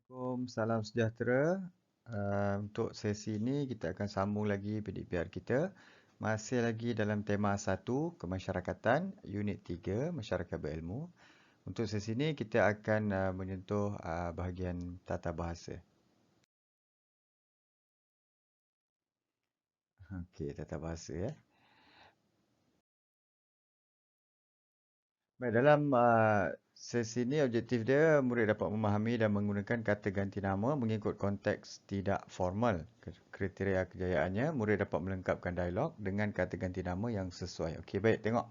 Assalamualaikum, salam sejahtera. Untuk sesi ini kita akan sambung lagi PDPR kita. Masih lagi dalam tema 1, kemasyarakatan, unit 3, masyarakat berilmu. Untuk sesi ini kita akan menyentuh bahagian tata bahasa. Okey, tata bahasa ya. Baik, dalam sesi ini objektif dia murid dapat memahami dan menggunakan kata ganti nama mengikut konteks tidak formal. Kriteria kejayaannya, murid dapat melengkapkan dialog dengan kata ganti nama yang sesuai. Okey, baik, tengok.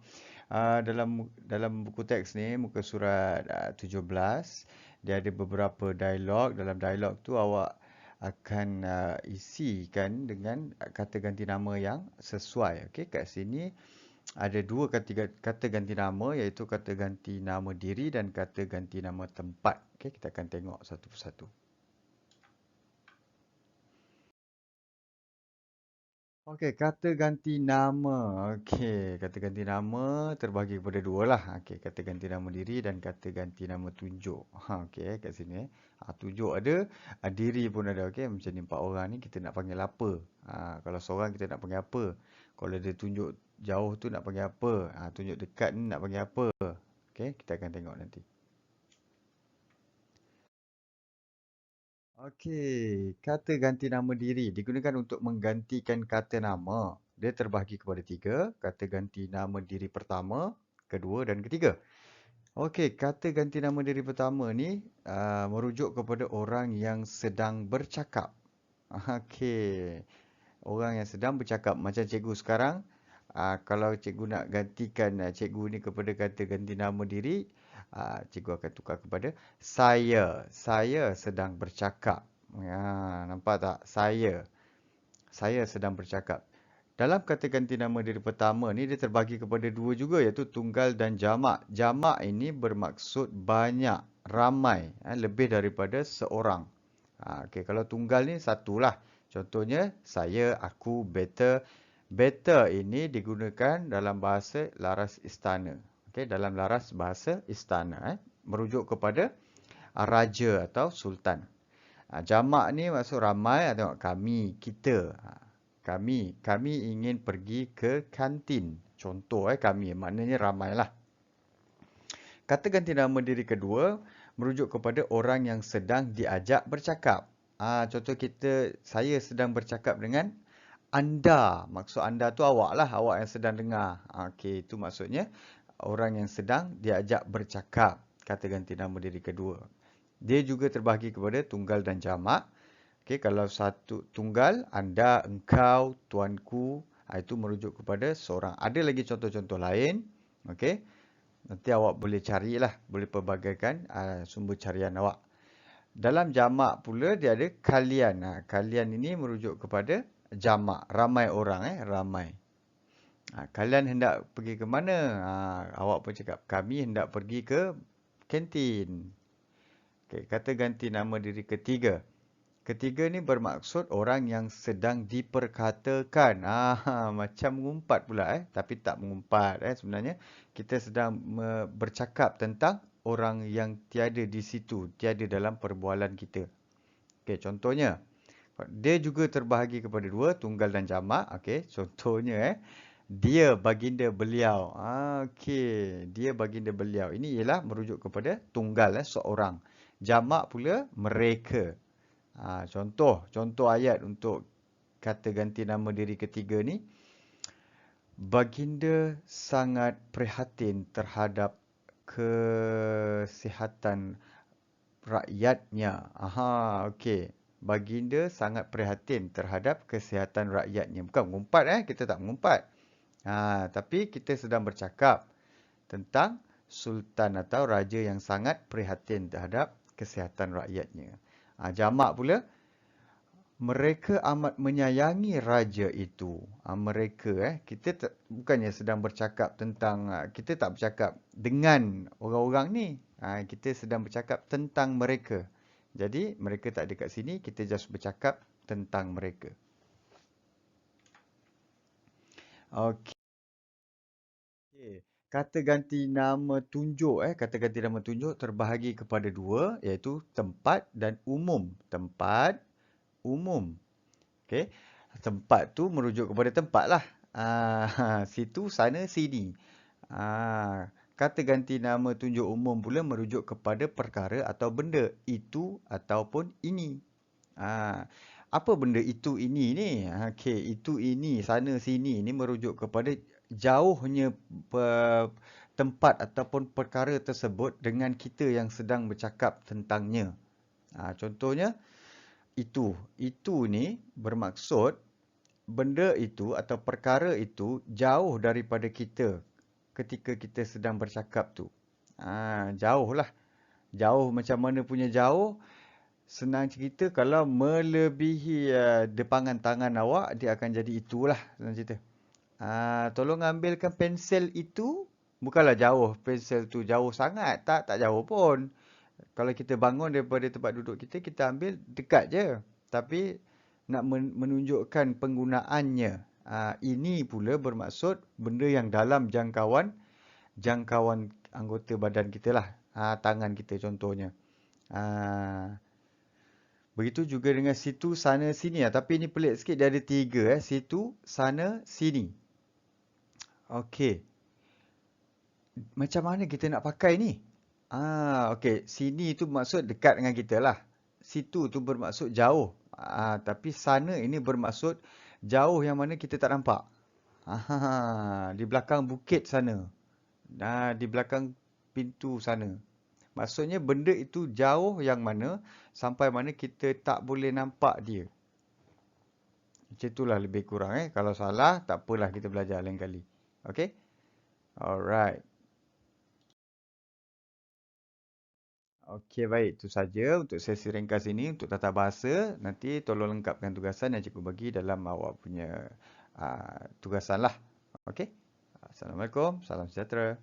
Dalam buku teks ni, muka surat 17, dia ada beberapa dialog. Dalam dialog tu awak akan isikan dengan kata ganti nama yang sesuai. Okey, kat sini ada dua kata ganti nama, iaitu kata ganti nama diri dan kata ganti nama tempat. Okey, kita akan tengok satu persatu. Okey, kata ganti nama. Okey, kata ganti nama terbahagi kepada dua lah. Okey, kata ganti nama diri dan kata ganti nama tunjuk. Okey, kat sini. Tunjuk ada, diri pun ada. Okey, macam ni 4 orang ni kita nak panggil apa? Kalau seorang kita nak panggil apa? Kalau dia tunjuk jauh tu nak panggil apa? Tunjuk dekat ni nak panggil apa? Okey, kita akan tengok nanti. Okey, kata ganti nama diri digunakan untuk menggantikan kata nama. Dia terbahagi kepada 3, kata ganti nama diri pertama, kedua dan ketiga. Okey, kata ganti nama diri pertama ni merujuk kepada orang yang sedang bercakap. Okey, orang yang sedang bercakap. Macam cikgu sekarang, kalau cikgu nak gantikan cikgu ni kepada kata ganti nama diri, cikgu akan tukar kepada saya. Saya sedang bercakap. Nampak tak? Saya sedang bercakap. Dalam kata ganti nama diri pertama ni, dia terbagi kepada dua juga, iaitu tunggal dan jamak. Jamak ini bermaksud banyak, ramai, lebih daripada seorang. Okey, kalau tunggal ni satulah. Contohnya, saya, aku, better. Better ini digunakan dalam bahasa laras istana. Okey, dalam laras bahasa istana. Merujuk kepada raja atau sultan. Jamak ni maksud ramai. Tengok, kami, kita. Kami ingin pergi ke kantin. Contoh kami, maknanya ramailah. Kata ganti nama diri kedua merujuk kepada orang yang sedang diajak bercakap. Contoh kita, saya sedang bercakap dengan anda. Maksud anda tu awak lah, awak yang sedang dengar. Okey, itu maksudnya orang yang sedang diajak bercakap. Kata ganti nama diri kedua. Dia juga terbahagi kepada tunggal dan jamak. Okey, kalau satu tunggal, anda, engkau, tuanku, itu merujuk kepada seorang. Ada lagi contoh-contoh lain. Okey, nanti awak boleh carilah, boleh pelbagaikan sumber carian awak. Dalam jamak pula dia ada kalian. Kalian ini merujuk kepada jamak, ramai orang, ramai. Kalian hendak pergi ke mana? Awak pun cakap, kami hendak pergi ke kantin. Okey, kata ganti nama diri ketiga. Ketiga ni bermaksud orang yang sedang diperkatakan. Macam mengumpat pula tapi tak mengumpat sebenarnya. Kita sedang bercakap tentang orang yang tiada di situ, tiada dalam perbualan kita. Okey, contohnya, dia juga terbahagi kepada dua, tunggal dan jamak. Okey, contohnya dia baginda beliau. Okey, dia baginda beliau. Ini ialah merujuk kepada tunggal seorang. Jamak pula mereka. Contoh ayat untuk kata ganti nama diri ketiga ni. Baginda sangat prihatin terhadap kesihatan rakyatnya. Okey. Baginda sangat prihatin terhadap kesihatan rakyatnya. Bukan mengumpat kita tak mengumpat. Tapi kita sedang bercakap tentang sultan atau raja yang sangat prihatin terhadap kesihatan rakyatnya. Jamak pula, mereka amat menyayangi raja itu. Mereka kita bukannya sedang bercakap tentang, kita tak bercakap dengan orang-orang ni. Kita sedang bercakap tentang mereka. Jadi mereka tak ada kat sini, kita just bercakap tentang mereka. Okey. Kata ganti nama tunjuk kata ganti nama tunjuk terbahagi kepada dua, iaitu tempat dan umum. Tempat, umum. Okey. Tempat tu merujuk kepada tempat lah. Situ, sana, sini. Kata ganti nama tunjuk umum pula merujuk kepada perkara atau benda. Itu ataupun ini. Apa benda itu ini ni? Okey, itu ini, sana sini ni merujuk kepada jauhnya tempat ataupun perkara tersebut dengan kita yang sedang bercakap tentangnya. Contohnya itu. Itu ni bermaksud benda itu atau perkara itu jauh daripada kita ketika kita sedang bercakap tu. Jauh lah. Jauh macam mana punya jauh? Senang cerita, kalau melebihi depangan tangan awak, dia akan jadi itulah, senang cerita. Tolong ambilkan pensel itu. Bukanlah jauh, pensel tu jauh sangat. Tak jauh pun. Kalau kita bangun daripada tempat duduk kita, kita ambil dekat je. Tapi nak menunjukkan penggunaannya. Ini pula bermaksud benda yang dalam jangkauan anggota badan kita lah. Tangan kita contohnya. Begitu juga dengan situ, sana, sini. Tapi ini pelik sikit, dia ada tiga. Situ, sana, sini. Okey. Macam mana kita nak pakai ni? Okey. Sini tu bermaksud dekat dengan kita lah. Situ tu bermaksud jauh. Tapi sana ini bermaksud jauh yang mana kita tak nampak. Di belakang bukit sana. Di belakang pintu sana. Maksudnya benda itu jauh yang mana sampai mana kita tak boleh nampak dia. Macam itulah lebih kurang. Kalau salah, tak apalah, kita belajar lain kali. Okay? Alright. Okey, baik. Itu saja untuk sesi ringkas ini untuk tata bahasa. Nanti tolong lengkapkan tugasan yang cikgu bagi dalam awak punya tugasan lah. Okey? Assalamualaikum. Salam sejahtera.